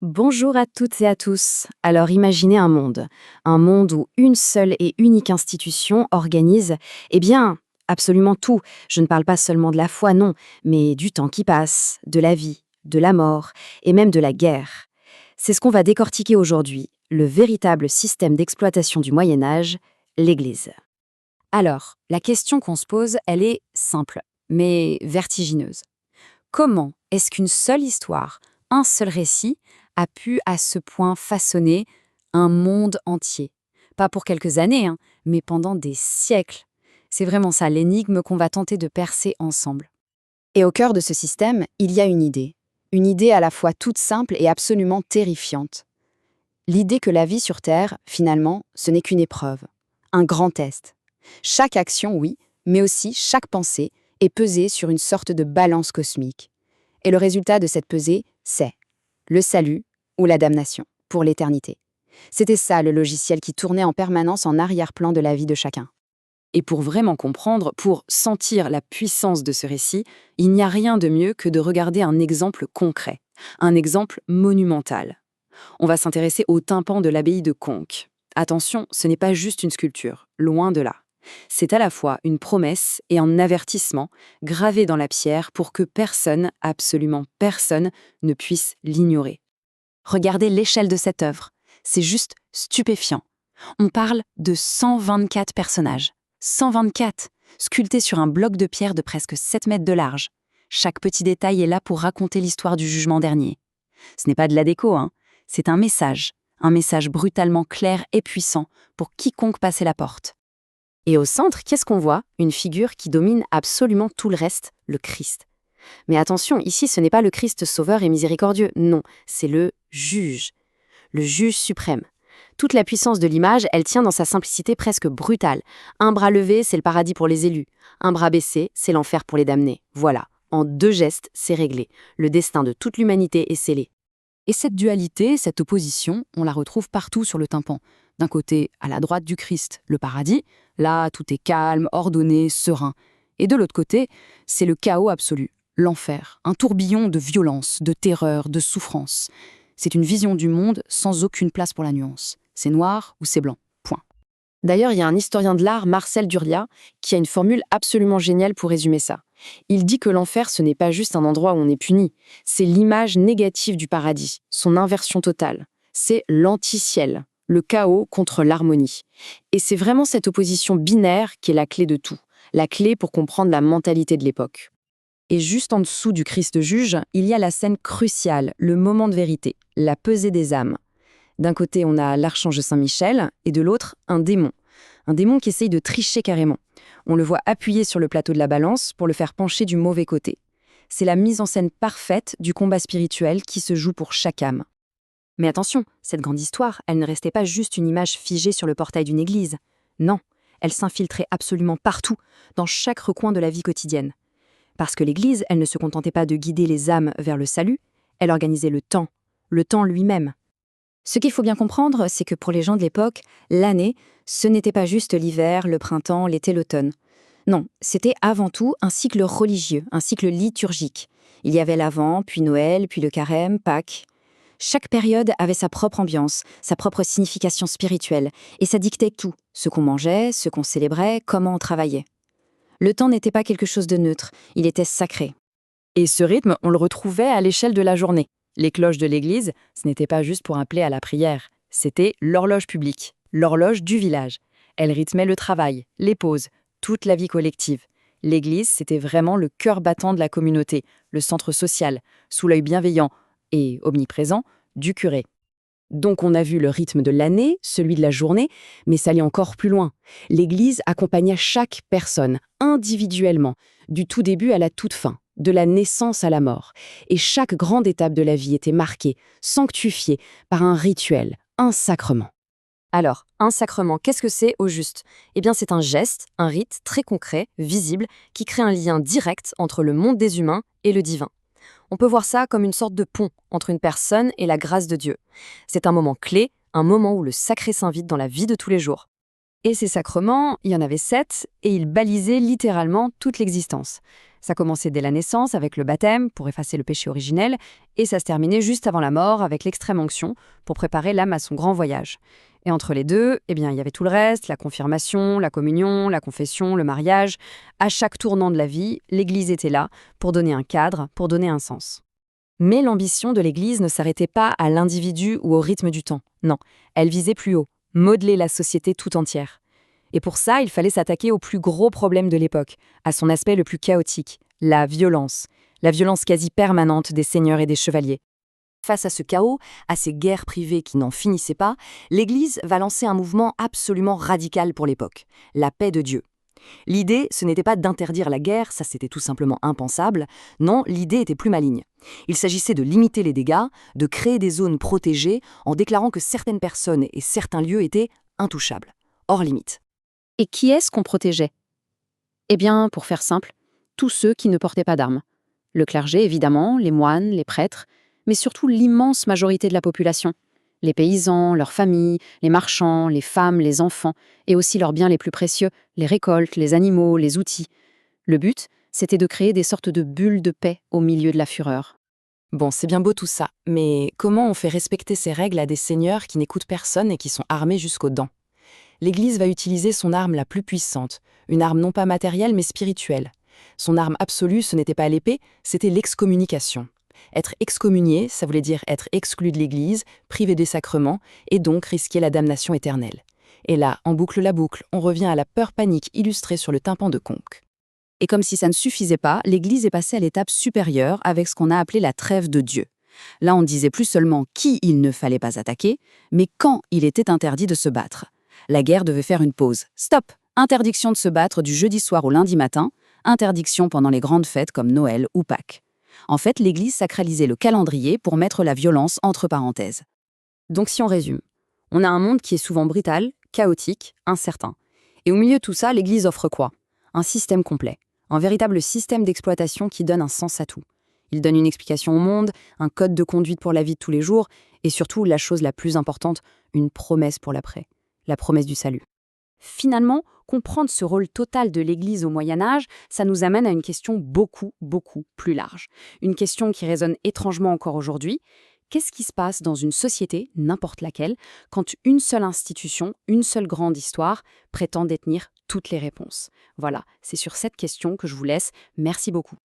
Bonjour à toutes et à tous. Alors imaginez un monde où une seule et unique institution organise, eh bien, absolument tout. Je ne parle pas seulement de la foi, non, mais du temps qui passe, de la vie, de la mort et même de la guerre. C'est ce qu'on va décortiquer aujourd'hui, le véritable système d'exploitation du Moyen Âge, l'Église. Alors, la question qu'on se pose, elle est simple, mais vertigineuse. Comment est-ce qu'une seule histoire, un seul récit, a pu à ce point façonner un monde entier? Pas pour quelques années, hein, mais pendant des siècles. C'est vraiment ça l'énigme qu'on va tenter de percer ensemble. Et au cœur de ce système, il y a une idée. Une idée à la fois toute simple et absolument terrifiante. L'idée que la vie sur Terre, finalement, ce n'est qu'une épreuve. Un grand test. Chaque action, oui, mais aussi chaque pensée est pesée sur une sorte de balance cosmique. Et le résultat de cette pesée, c'est le salut ou la damnation, pour l'éternité. C'était ça le logiciel qui tournait en permanence en arrière-plan de la vie de chacun. Et pour vraiment comprendre, pour sentir la puissance de ce récit, il n'y a rien de mieux que de regarder un exemple concret, un exemple monumental. On va s'intéresser au tympan de l'abbaye de Conques. Attention, ce n'est pas juste une sculpture, loin de là. C'est à la fois une promesse et un avertissement gravé dans la pierre pour que personne, absolument personne, ne puisse l'ignorer. Regardez l'échelle de cette œuvre. C'est juste stupéfiant. On parle de 124 personnages. 124, sculptés sur un bloc de pierre de presque 7 mètres de large. Chaque petit détail est là pour raconter l'histoire du jugement dernier. Ce n'est pas de la déco, hein. C'est un message brutalement clair et puissant pour quiconque passait la porte. Et au centre, qu'est-ce qu'on voit? Une figure qui domine absolument tout le reste, le Christ. Mais attention, ici, ce n'est pas le Christ sauveur et miséricordieux, non, c'est le juge suprême. Toute la puissance de l'image, elle tient dans sa simplicité presque brutale. Un bras levé, c'est le paradis pour les élus. Un bras baissé, c'est l'enfer pour les damnés. Voilà, en 2 gestes, c'est réglé. Le destin de toute l'humanité est scellé. Et cette dualité, cette opposition, on la retrouve partout sur le tympan. D'un côté, à la droite du Christ, le paradis. Là, tout est calme, ordonné, serein. Et de l'autre côté, c'est le chaos absolu, l'enfer, un tourbillon de violence, de terreur, de souffrance. C'est une vision du monde sans aucune place pour la nuance. C'est noir ou c'est blanc, point. D'ailleurs, il y a un historien de l'art, Marcel Duria, qui a une formule absolument géniale pour résumer ça. Il dit que l'enfer, ce n'est pas juste un endroit où on est puni, c'est l'image négative du paradis, son inversion totale. C'est l'anti-ciel, le chaos contre l'harmonie. Et c'est vraiment cette opposition binaire qui est la clé de tout, la clé pour comprendre la mentalité de l'époque. Et juste en dessous du Christ juge, il y a la scène cruciale, le moment de vérité, la pesée des âmes. D'un côté, on a l'archange Saint-Michel, et de l'autre, un démon. Un démon qui essaye de tricher carrément. On le voit appuyé sur le plateau de la balance pour le faire pencher du mauvais côté. C'est la mise en scène parfaite du combat spirituel qui se joue pour chaque âme. Mais attention, cette grande histoire, elle ne restait pas juste une image figée sur le portail d'une église. Non, elle s'infiltrait absolument partout, dans chaque recoin de la vie quotidienne. Parce que l'église, elle ne se contentait pas de guider les âmes vers le salut, elle organisait le temps lui-même. Ce qu'il faut bien comprendre, c'est que pour les gens de l'époque, l'année, ce n'était pas juste l'hiver, le printemps, l'été, l'automne. Non, c'était avant tout un cycle religieux, un cycle liturgique. Il y avait l'Avent, puis Noël, puis le Carême, Pâques. Chaque période avait sa propre ambiance, sa propre signification spirituelle, et ça dictait tout, ce qu'on mangeait, ce qu'on célébrait, comment on travaillait. Le temps n'était pas quelque chose de neutre, il était sacré. Et ce rythme, on le retrouvait à l'échelle de la journée. Les cloches de l'église, ce n'était pas juste pour appeler à la prière, c'était l'horloge publique, l'horloge du village. Elle rythmait le travail, les pauses, toute la vie collective. L'église, c'était vraiment le cœur battant de la communauté, le centre social, sous l'œil bienveillant et omniprésent du curé. Donc on a vu le rythme de l'année, celui de la journée, mais ça allait encore plus loin. L'Église accompagna chaque personne, individuellement, du tout début à la toute fin, de la naissance à la mort. Et chaque grande étape de la vie était marquée, sanctifiée par un rituel, un sacrement. Alors, un sacrement, qu'est-ce que c'est au juste? Eh bien, c'est un geste, un rite très concret, visible, qui crée un lien direct entre le monde des humains et le divin. On peut voir ça comme une sorte de pont entre une personne et la grâce de Dieu. C'est un moment clé, un moment où le sacré s'invite dans la vie de tous les jours. Et ces sacrements, il y en avait 7, et ils balisaient littéralement toute l'existence. Ça commençait dès la naissance avec le baptême pour effacer le péché originel, et ça se terminait juste avant la mort avec l'extrême onction pour préparer l'âme à son grand voyage. Et entre les deux, il y avait tout le reste, la confirmation, la communion, la confession, le mariage. À chaque tournant de la vie, l'Église était là pour donner un cadre, pour donner un sens. Mais l'ambition de l'Église ne s'arrêtait pas à l'individu ou au rythme du temps. Non, elle visait plus haut, modeler la société tout entière. Et pour ça, il fallait s'attaquer au plus gros problème de l'époque, à son aspect le plus chaotique, la violence quasi permanente des seigneurs et des chevaliers. Face à ce chaos, à ces guerres privées qui n'en finissaient pas, l'Église va lancer un mouvement absolument radical pour l'époque, la paix de Dieu. L'idée, ce n'était pas d'interdire la guerre, ça c'était tout simplement impensable. Non, l'idée était plus maligne. Il s'agissait de limiter les dégâts, de créer des zones protégées en déclarant que certaines personnes et certains lieux étaient intouchables, hors limite. Et qui est-ce qu'on protégeait? Eh bien, pour faire simple, tous ceux qui ne portaient pas d'armes. Le clergé, évidemment, les moines, les prêtres, mais surtout l'immense majorité de la population. Les paysans, leurs familles, les marchands, les femmes, les enfants, et aussi leurs biens les plus précieux, les récoltes, les animaux, les outils. Le but, c'était de créer des sortes de bulles de paix au milieu de la fureur. Bon, c'est bien beau tout ça, mais comment on fait respecter ces règles à des seigneurs qui n'écoutent personne et qui sont armés jusqu'aux dents? L'Église va utiliser son arme la plus puissante, une arme non pas matérielle mais spirituelle. Son arme absolue, ce n'était pas l'épée, c'était l'excommunication. Être excommunié, ça voulait dire être exclu de l'Église, privé des sacrements, et donc risquer la damnation éternelle. Et là, on boucle la boucle, on revient à la peur panique illustrée sur le tympan de Conques. Et comme si ça ne suffisait pas, l'Église est passée à l'étape supérieure avec ce qu'on a appelé la trêve de Dieu. Là, on disait plus seulement qui il ne fallait pas attaquer, mais quand il était interdit de se battre. La guerre devait faire une pause. Stop! Interdiction de se battre du jeudi soir au lundi matin, interdiction pendant les grandes fêtes comme Noël ou Pâques. En fait, l'Église sacralisait le calendrier pour mettre la violence entre parenthèses. Donc si on résume, on a un monde qui est souvent brutal, chaotique, incertain. Et au milieu de tout ça, l'Église offre quoi? Un système complet. Un véritable système d'exploitation qui donne un sens à tout. Il donne une explication au monde, un code de conduite pour la vie de tous les jours, et surtout, la chose la plus importante, une promesse pour l'après. La promesse du salut. Finalement, comprendre ce rôle total de l'Église au Moyen-Âge, ça nous amène à une question beaucoup, beaucoup plus large. Une question qui résonne étrangement encore aujourd'hui. Qu'est-ce qui se passe dans une société, n'importe laquelle, quand une seule institution, une seule grande histoire, prétend détenir toutes les réponses? Voilà, c'est sur cette question que je vous laisse. Merci beaucoup.